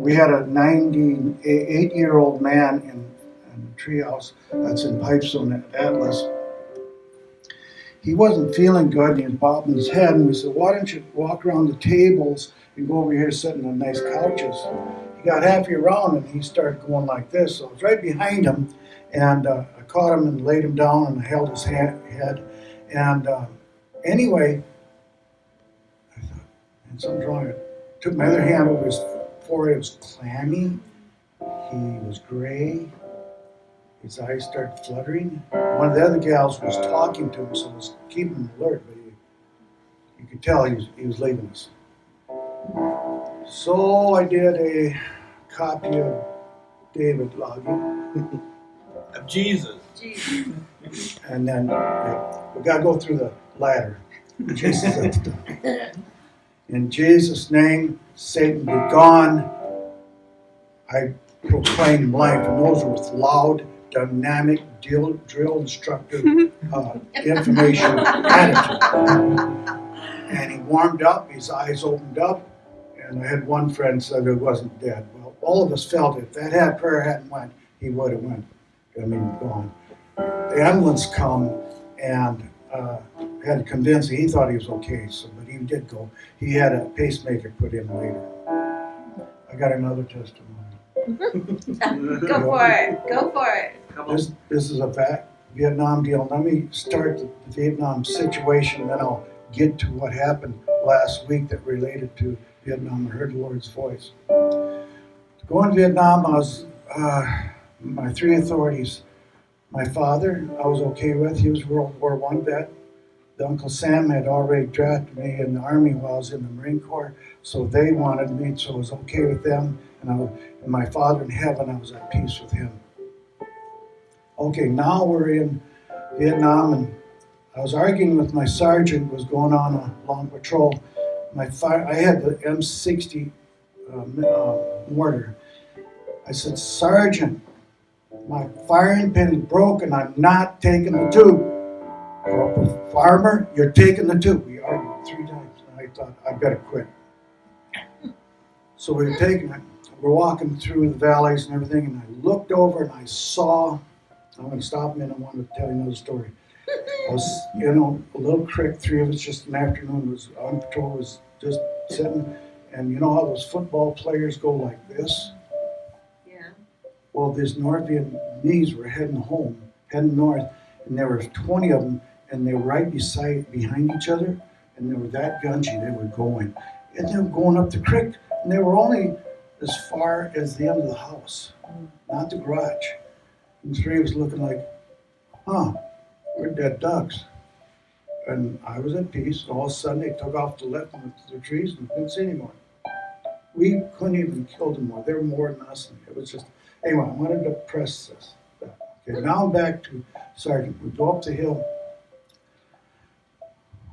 We had a 98-year-old man in a treehouse that's in Pipestone at Atlas. He wasn't feeling good, and he was bobbing his head, and we said, why don't you walk around the tables and go over here sitting on nice couches? He got halfway around, and he started going like this. So I was right behind him, and I caught him and laid him down, and I held his head. And anyway, I thought, and something's wrong. I took my other hand over his forehead. It was clammy. He was gray. His eyes started fluttering. One of the other gals was talking to him, so it was keeping him alert, but you could tell he was leaving us. So I did a copy of David Logie. Of Jesus. And then we got to go through the ladder. Jesus at the top. In Jesus' name, Satan be gone. I proclaim life, and those were with loud, dynamic, drill instructor information attitude. And he warmed up, his eyes opened up, and I had one friend said he wasn't dead. Well, all of us felt it. If that prayer hadn't went, he would have went. Gone. The ambulance come and had to convince him. He thought he was okay, but he did go. He had a pacemaker put in later. I got another testimony. Go for it. This is a Vietnam deal. Let me start the Vietnam situation, then I'll get to what happened last week that related to Vietnam. I heard the Lord's voice. To go in Vietnam, I was my three authorities. My father, I was okay with. He was World War I vet. The Uncle Sam had already drafted me in the Army while I was in the Marine Corps, so they wanted me, so I was okay with them. And my Father in heaven, I was at peace with him. Okay, now we're in Vietnam, and I was arguing with my sergeant who was going on a long patrol. I had the M60 mortar. I said, Sergeant, my firing pin is broken. I'm not taking the tube. Farmer, you're taking the tube. We argued 3 times, and I thought, I better quit. So we were taking it. We're walking through the valleys and everything, and I looked over and I saw, I'm going to stop a minute, I want to tell you another story. I was, a little creek, 3 of us, just an afternoon, was on patrol, was just sitting, and you know how those football players go like this? Yeah. Well, these North Vietnamese were heading north, and there were 20 of them, and they were right behind each other, and they were that gunchy, they were going. And they were going up the creek, and they were only as far as the end of the house, not the garage. And 3 was looking like, we're dead ducks. And I was at peace. All of a sudden, they took off to the left and the trees and couldn't see anymore. We couldn't even kill them more. They were more than us. And it was just, anyway, I wanted to press this. Okay, now I'm back to Sergeant. We go up the hill.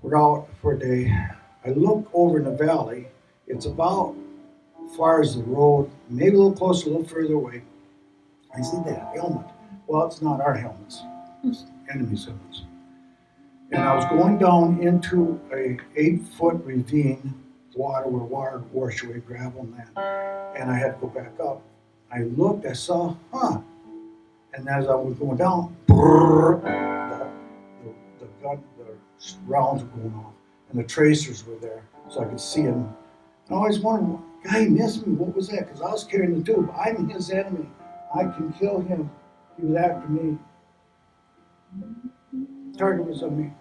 We're out for a day. I look over in the valley. It's about as far as the road, maybe a little closer, a little further away. I see that helmet. Well, it's not our helmets. It's enemy's helmets. And I was going down into a 8-foot ravine, water where water washed away gravel and that. And I had to go back up. I looked, I saw, And as I was going down, the rounds were going off, and the tracers were there, so I could see them. And I always wondered, guy missed me. What was that? Because I was carrying the tube. I'm his enemy. I can kill him. He was after me. Target was on me.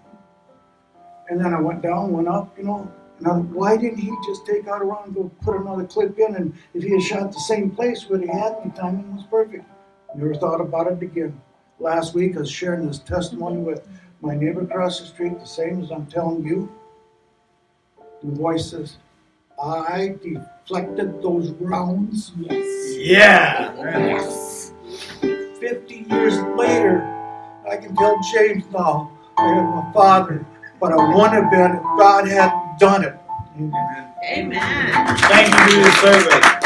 And then I went down, went up, and why didn't he just take out a round and go put another clip in? And if he had shot the same place, would he had me? Timing was perfect. Never thought about it again. Last week, I was sharing this testimony with my neighbor across the street, the same as I'm telling you. The voice says, I deflected those rounds. Yes. Yeah. Yes. 50 years later, I can tell James now, I had my father, but I wouldn't have been if God hadn't done it. Amen. Amen. Thank you for your service.